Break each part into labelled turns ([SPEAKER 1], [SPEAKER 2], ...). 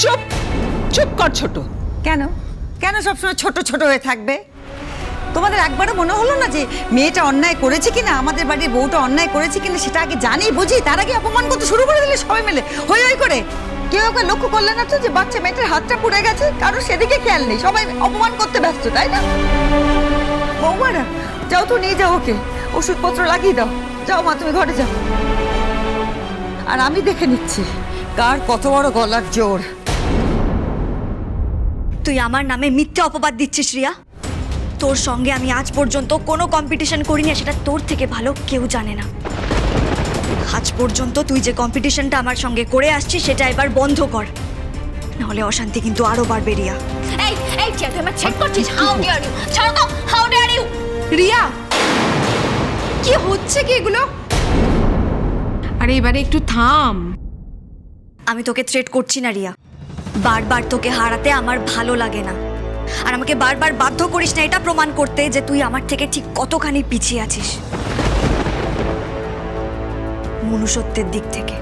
[SPEAKER 1] চুপ চুপ কর ছোট।
[SPEAKER 2] কেন কেন সবসময় ছোট ছোট হয়ে থাকবে? তোমাদের একবারও মনে হলো না যে মেয়েটা অন্যায় করেছে কিনা, আমাদের বাড়ির বউটা অন্যায় করেছে কিনা সেটা আগে জানি বুঝি, তার আগে অপমান করতে শুরু করে দিলে সবাই মিলে হই হই করে? কেউ একবার লক্ষ্য করলে না তো যে বাচ্চা মেয়েটার হাতটা পুড়ে গেছে? কারণ সেদিকে খেয়াল নেই, সবাই অপমান করতে ব্যস্ত, তাই না? বৌমারা যাও তো, নিয়ে যাও ওকে, ওষুধপত্র লাগিয়ে দাও। যাও মা, তুমি ঘরে যাও, আর আমি দেখে নিচ্ছি কার কত বড় গলার জোর।
[SPEAKER 3] তুই আমার নামে মিথ্যে অপবাদ দিচ্ছিস রিয়া। তোর সঙ্গে আমি আজ পর্যন্ত কোনো কম্পিটিশন করিনি, সেটা তোর থেকে ভালো কেউ জানে না। আজ পর্যন্ত তুই যে কম্পিটিশনটা আমার সঙ্গে করে আসছিস সেটা এবার বন্ধ কর, নাহলে অশান্তি কিন্তু আরো বাড়বে রিয়া।
[SPEAKER 4] এই এই তুই আমার চেক করছিস? How dare you! ছাড়ো তো, হাউ ডেয়ার ইউ!
[SPEAKER 1] রিয়া, কি হচ্ছে কি এগুলো? আরে এবারে একটু থাম।
[SPEAKER 3] আমি তোকে থ্রেট করছি না রিয়া, বারবার তোকে হারাতে আমার ভালো লাগে না, আর আমাকে বারবার বাধ্য করিস না এটা প্রমাণ করতে যে তুই আমার থেকে ঠিক কতখানি পিছিয়ে আছিস। মনুষ্যত্বের দিক থেকে,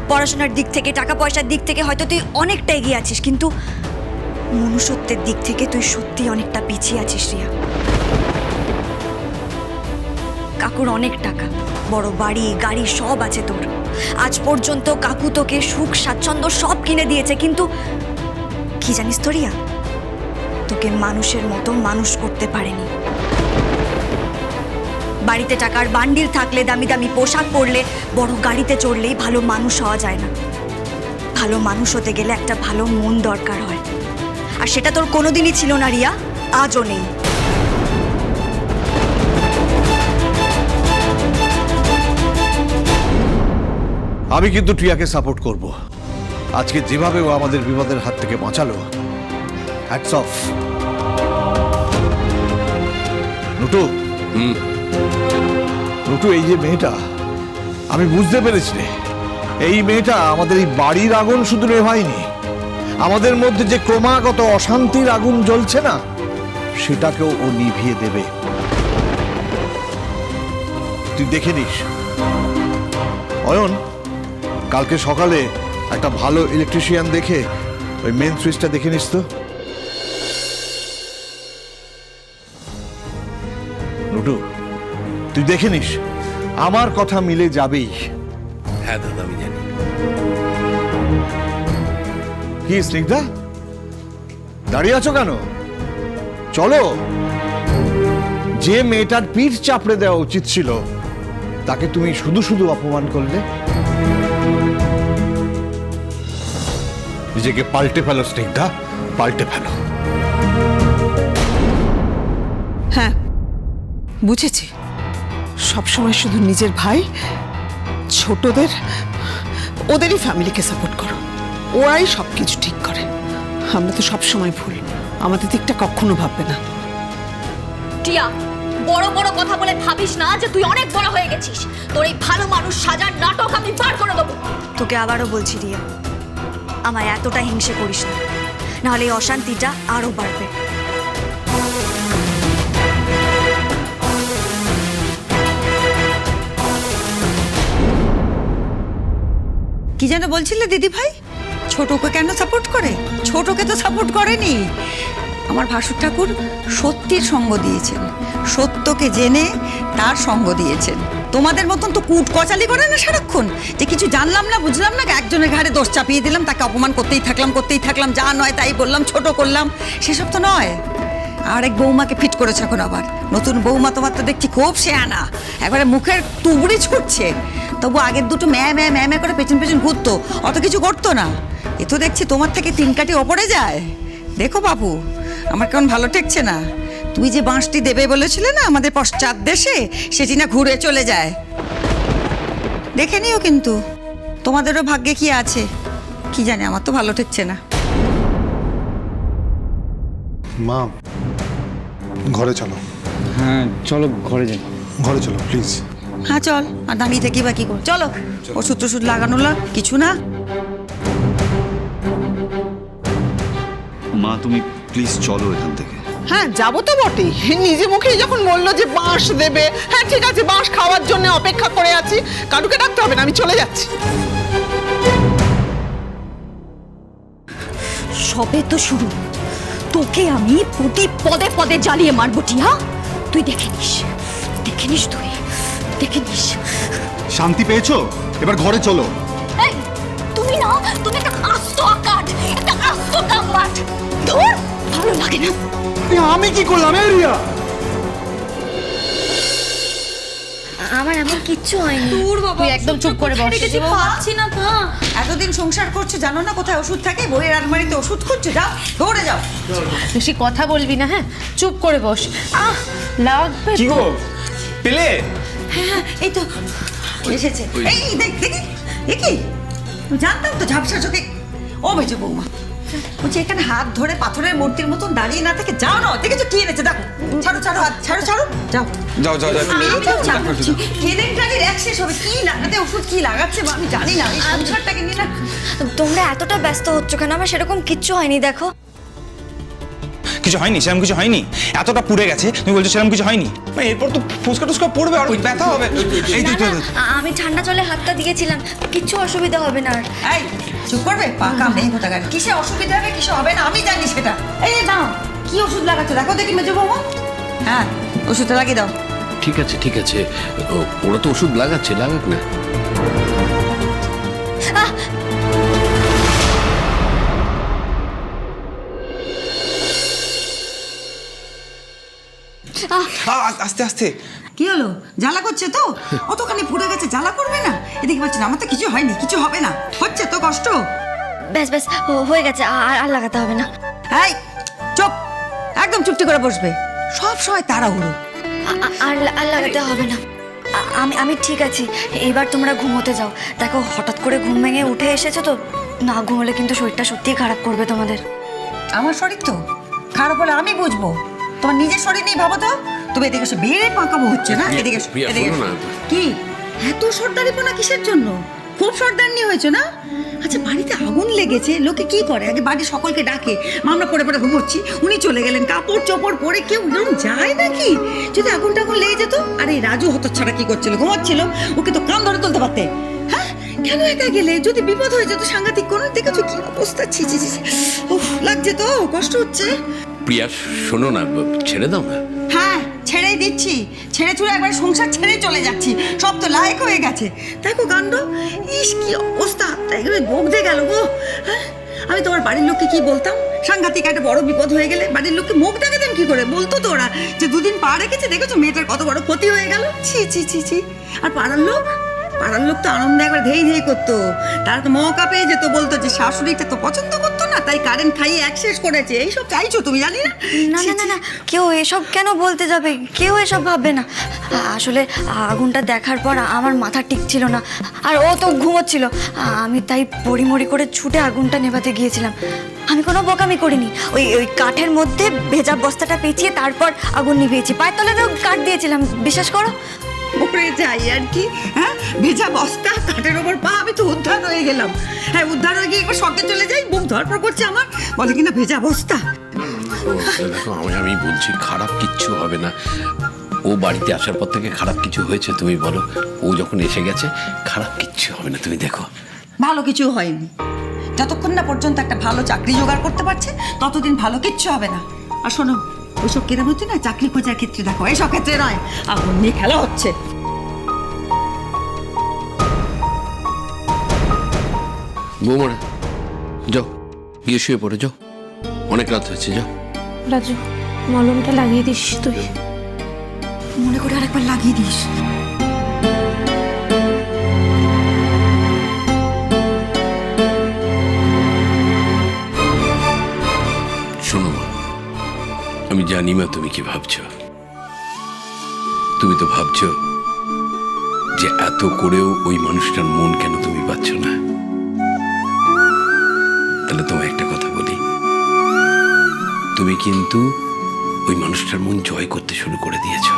[SPEAKER 3] পড়াশোনার দিক থেকে, টাকা পয়সার দিক থেকে হয়তো তুই অনেকটা এগিয়ে আছিস, কিন্তু মনুষ্যত্বের দিক থেকে তুই সত্যি অনেকটা পিছিয়ে আছিস রিয়া। কাকুর অনেক টাকা, বড় বাড়ি গাড়ি সব আছে তোর। আজ পর্যন্ত কাকু তোকে সুখ স্বাচ্ছন্দ্য সব কিনে দিয়েছে, কিন্তু কি জানিস তো রিয়া, তোকে মানুষের মতো মানুষ করতে পারেনি। বাড়িতে টাকার বান্ডিল থাকলে, দামি দামি পোশাক পরলে, বড় গাড়িতে চড়লেই ভালো মানুষ হওয়া যায় না। ভালো মানুষ হতে গেলে একটা ভালো মন দরকার হয়, আর সেটা তোর কোনোদিনই ছিল না রিয়া, আজও নেই।
[SPEAKER 5] আমি কিন্তু টিয়াকে সাপোর্ট করব। আজকে যেভাবে ও আমাদের বিপদের হাত থেকে বাঁচালো, হ্যাটস অফ। নুটু, নুটু, এই যে মেয়েটা, আমি বুঝতে পেরেছি রে, এই মেয়েটা আমাদের এই বাড়ির আগুন শুধু নেভায়নি, আমাদের মধ্যে যে ক্রমাগত অশান্তির আগুন জ্বলছে না, সেটাকেও ও নিভিয়ে দেবে। তুই দেখে নিস। অয়ন, কালকে সকালে একটা ভালো ইলেকট্রিশিয়ান দেখে ওই মেন সুইচটা দেখে নিস তো। নুটু, তুই দেখে নিস, আমার কথা মিলে যাবেই।
[SPEAKER 6] হ্যাঁ দাদা, আমি জানি।
[SPEAKER 5] কি স্নিগ্ধা, দাঁড়িয়ে আছো কেন? চলো। যে মেয়েটার পিঠ চাপড়ে দেওয়া উচিত ছিল, তাকে তুমি শুধু শুধু অপমান করলে। নিজেকে পাল্টে ফেলো স্নিগ্ধা, পাল্টে ফেলো।
[SPEAKER 1] হ্যাঁ বুঝেছি, সবসময় শুধু নিজের ভাই ছোটদের, ওদেরই ফ্যামিলিকে সাপোর্ট করো, ওরাই সবকিছু ঠিক করে। আমরা তো সবসময় ভুল, আমাদের দিকটা কখনো ভাববে না।
[SPEAKER 4] টিয়া, বড় বড় কথা বলে ভাবিস না যে তুই অনেক বড় হয়ে গেছিস। তোর এই ভালো মানুষ সাজার নাটক আমি বার করে দেবো।
[SPEAKER 3] তোকে আবারও বলছি রিয়া, আমায় এতটা হিংসে করিস না, নাহলে এই অশান্তিটা আরো বাড়বে।
[SPEAKER 2] কি যেন বলছিলে দিদি ভাই? ছোটকে কেন সাপোর্ট করে? ছোটকে তো সাপোর্ট করেনি। আমার ভাসুর ঠাকুর সত্যির সঙ্গ দিয়েছেন, সত্যকে জেনে তার সঙ্গ দিয়েছেন। তোমাদের মতন তো কুট কচালি করে না সারাক্ষণ, যে কিছু জানলাম না বুঝলাম না, একজনের ঘাড়ে দোষ চাপিয়ে দিলাম, তাকে অপমান করতেই থাকলাম, যা নয় তাই বললাম, ছোট করলাম। সেসব তো নয়। আরেক বৌমাকে ফিট করেছে এখন আবার। নতুন বৌমা তোমার তো দেখছি খুব শেয়ানা, একবারে মুখের তুবড়ি ছুটছে। তবু আগের দুটো ম্যা ম্যা ম্যা ম্যা করে পেছন পেছন ঘুরতো, অত কিছু করতো না। এ তো দেখছি তোমার থেকে তিন কাঠি ওপরে যায়। দেখো বাবু, আমার কেমন ভালো ঠেকছে না। তুই যে বাঁশটি দেবে বলেছিলে না আমাদের পশ্চাৎ দেশে, সেটি না ঘুরে চলে যায়। দেখে নিও কিন্তু, তোমাদেরও ভাগ্যে কি আছে কি জানি, আমার তো ভালো ঠেকছে না।
[SPEAKER 7] মা, ঘরে চলো।
[SPEAKER 8] হ্যাঁ চলো, ঘরে যাই।
[SPEAKER 7] ঘরে চলো প্লিজ।
[SPEAKER 2] হ্যাঁ চল, আর দাঁড়িয়ে থাকি বা কি কর, চলো। ওষুধ টষুধ লাগানো কিছু না।
[SPEAKER 6] মা তুমি প্লিজ চলো এখান থেকে।
[SPEAKER 1] হ্যাঁ যাবো তো বটেই, নিজে মুখেই যখন বললো যে বাঁশ দেবে, হ্যাঁ ঠিক আছে, বাঁশ খাওয়ার জন্য অপেক্ষা করে আছি, কারুকে ডাকতে হবে না, আমি চলে যাচ্ছি।
[SPEAKER 4] সবে তো শুরু, তোকে আমি প্রতি পদে পদে জ্বালিয়ে মারবো টিয়া। তুই দেখে নিস, দেখে নিস, তুই দেখে নিস।
[SPEAKER 7] শান্তি পেয়েছো? এবার ঘরে চলো।
[SPEAKER 4] এই, তুমি না, তুমি একটা আস্ত আকাট, একটা আস্ত কামবাট। ধুর, ভালো লাগে না।
[SPEAKER 7] আমি কি করলাম এরিয়া?
[SPEAKER 3] আমার এমন কিচ্ছু হয়নি।
[SPEAKER 4] তুই একদম চুপ করে বস।
[SPEAKER 2] পাচ্ছি না তো। এতদিন সংসার করছো, জানো না কোথায় ওষুধ থাকে? বইয়ের আলমারিতে ওষুধ খুঁজছো, যাও দৌড়ে যাও।
[SPEAKER 9] বেশি কথা বলবি না, হ্যাঁ? চুপ করে বস। লাগবে
[SPEAKER 8] কি
[SPEAKER 9] তো।
[SPEAKER 8] গো পেলে?
[SPEAKER 2] হ্যাঁ, এই তো এসেছে। এই দেখ দেখি, কি জানতাম তো ঝাপসা চোখে। ও মেজো বৌমা, বলছি এখানে হাত ধরে পাথরের মূর্তির মতন দাঁড়িয়ে না থেকে যাও না। দেখেছো কি এনেছে? দেখো, ছাড়ো ছাড়ো হাত, ছাড়ো ছাড়ো, যাও।
[SPEAKER 8] যাও যাও যাও।
[SPEAKER 2] আমি তো জানছি কেলেঙ্কারির এক শেষ হবে। কি লাগাতে, ওষুধ কি লাগাচ্ছে আমি জানি না। এই সংসারটাকে নিয়ে না।
[SPEAKER 3] তোমরা এতটা ব্যস্ত হচ্ছ কেন? আমার সেরকম কিচ্ছু হয়নি, দেখো।
[SPEAKER 8] কিছু হয়নি, সেরকম কিছু হয়নি। এতটা পুড়ে গেছে, তুমি বলছো সেরকম কিছু হয়নি? এরপর তো ফুসকা টুসকা পড়বে আর ব্যথা হবে। এই
[SPEAKER 3] না,
[SPEAKER 8] তো
[SPEAKER 3] না, আমি ঠান্ডা জলে হাতটা দিয়েছিলাম, কিচ্ছু অসুবিধা হবে না আর।
[SPEAKER 2] এই চুপ করবে, পাকা নেই কোথাকার। কিসে অসুবিধা হবে, কিসে হবে না আমি জানি সেটা। এই নাও, কি ওষুধ লাগাচ্ছ দেখো দেখি মেজো বৌমা। হ্যাঁ, ওষুধটা লাগিয়ে দাও।
[SPEAKER 6] ঠিক আছে ঠিক আছে, ওরা তো ওষুধ লাগাচ্ছে, লাগাক না।
[SPEAKER 8] আস্তে আস্তে।
[SPEAKER 2] কি হলো? জ্বালা করছে তো? অতখানি পুড়ে গেছে, জ্বালা করবে না? এদিকে বলছি না, আমার তো কিছু হয়নি, কিছু হবে না। হচ্ছে তো কষ্ট।
[SPEAKER 3] ব্যাস ব্যাস, হয়ে গেছে, আর লাগাতে হবে না।
[SPEAKER 2] এই চুপ, একদম চুপটি করে বসবে। সব সময় তাড়াহুড়ো।
[SPEAKER 3] আর লাগাতে হবে না। আমি ঠিক আছি। এবার তোমরা ঘুমোতে যাও। দেখো, হঠাৎ করে ঘুম ভেঙে উঠে এসেছো তো, না ঘুমোলে কিন্তু শরীরটা সত্যিই খারাপ করবে তোমাদের।
[SPEAKER 2] আমার শরীর তো খারাপ হলে আমি বুঝবো। তোমার নিজের শরীর নিয়ে ভাবো তো। তুমি এদিকে এসে বেড়ে পাকাবো হচ্ছে না। এদিকে এসো,
[SPEAKER 6] প্রিয়া,
[SPEAKER 2] এদিকে
[SPEAKER 6] শোনো
[SPEAKER 2] এসো।
[SPEAKER 6] না।
[SPEAKER 2] কি এত সর্দারিপনা কিসের জন্য? খুব সর্দারনি হয়েছে না? আচ্ছা, বাড়িতে আগুন লেগেছে, লোকে কি করে? আগে বাড়ির সকলকে ডাকে, আমরা পড়ে পড়ে ঘুমোচ্ছি, উনি চলে গেলেন, কাপড় চোপড় পরে কেউ যেরকম যায় নাকি? যদি আগুন টাগুন লেগে যেত। আর এই রাজু হতচ্ছাড়া কি করছিল? ঘুমাচ্ছিল। ওকে তো কান ধরে তুলতে পারতে। হ্যাঁ, কেন একা গেলে? যদি বিপদ হয়ে যেত সাংঘাতিক কোনো। দেখেছো কি অবস্থা? ছি ছি ছি, উফ, লাগছে তো, কষ্ট হচ্ছে।
[SPEAKER 6] প্রিয়া শোনো না, ছেড়ে দাও না।
[SPEAKER 2] হ্যাঁ, ছেড়েই দিচ্ছি। ছেড়ে ছুড়ে একবার সংসার ছেড়ে চলে যাচ্ছি। সব তো লায়ক হয়ে গেছে। দেখো কাণ্ড, ইস কি অবস্থা! তাই বকতে গেল গো। হ্যাঁ, আমি তোমার বাড়ির লোককে কি বলতাম? সাংঘাতিক একটা বড় বিপদ হয়ে গেলে বাড়ির লোককে মুখ দেখাতাম কি করে? বলতো তো ওরা যে দুদিন পা রেখেছে, দেখেছো মেয়েটার কত বড় ক্ষতি হয়ে গেল। ছি ছি ছি ছি। আর পাড়ার লোক তো আনন্দে একবার ধেই ধেই করতো। তারা তো মৌকা পেয়ে যেত, বলতো যে শাশুড়িটা তো পছন্দ করতো না, তাই কারেন্ট খাইয়ে এক শেষ করেছে। এইসব চাইছো তুমি, জানি না।
[SPEAKER 3] না না না না, কেউ এসব কেন বলতে যাবে? কেউ এসব ভাববে না। আসলে আগুনটা দেখার পর আমার মাথা ঠিক ছিল না, আর ও তো ঘুমোচ্ছিল। আমি তাই পরিমরি করে ছুটে আগুনটা নেভাতে গিয়েছিলাম। আমি কোনো বোকামি করিনি। ওই কাঠের মধ্যে ভেজা বস্তাটা পেঁচিয়ে তারপর আগুন নিভিয়েছি। পায়ের তলে তো কাঠ দিয়েছিলাম, বিশ্বাস করো।
[SPEAKER 2] উপরে যাই আর কি। হ্যাঁ, ভেজা বস্তা, কাঠের ওপর পা, আমি তো উদ্ধার হয়ে গেলাম। হ্যাঁ, উদ্ধার হয়ে গিয়ে একবার শখে চলে যাই, বুক ধরপড় করছে আমার, বলে কিনা ভেজা বস্তা।
[SPEAKER 6] দেখো, আমি বলছি খারাপ কিচ্ছু হবে না। ও বাড়িতে আসার পর থেকে খারাপ কিছু হয়েছে তুমি বলো? ও যখন এসে গেছে, খারাপ কিচ্ছু হবে না, তুমি দেখো।
[SPEAKER 2] ভালো কিছু হয়নি। যতক্ষণ না পর্যন্ত একটা ভালো চাকরি জোগাড় করতে পারছে, ততদিন ভালো কিচ্ছু হবে না। আর শোনো, ওইসব কেনা হচ্ছে না, চাকরি খোঁজার ক্ষেত্রে দেখো, এইসব ক্ষেত্রে নয়। আগুন নিয়ে খেলা হচ্ছে।
[SPEAKER 6] বৌমারা যাও, গিয়ে শুয়ে পড়ে যাও, অনেক রাত হয়েছে, যাও।
[SPEAKER 9] রাজু, মলমটা লাগিয়ে দিস তুই।
[SPEAKER 2] মনে করে আরেকবার লাগিয়ে দিস।
[SPEAKER 6] শোনো মা, আমি জানি মা তুমি কি ভাবছো। তুমি তো ভাবছো যে এত করেও ওই মানুষটার মন কেন তুমি পাচ্ছ না। তাহলে তোমায় একটা কথা বলি, তুমি কিন্তু ওই মানুষটার মন জয় করতে শুরু করে দিয়েছো।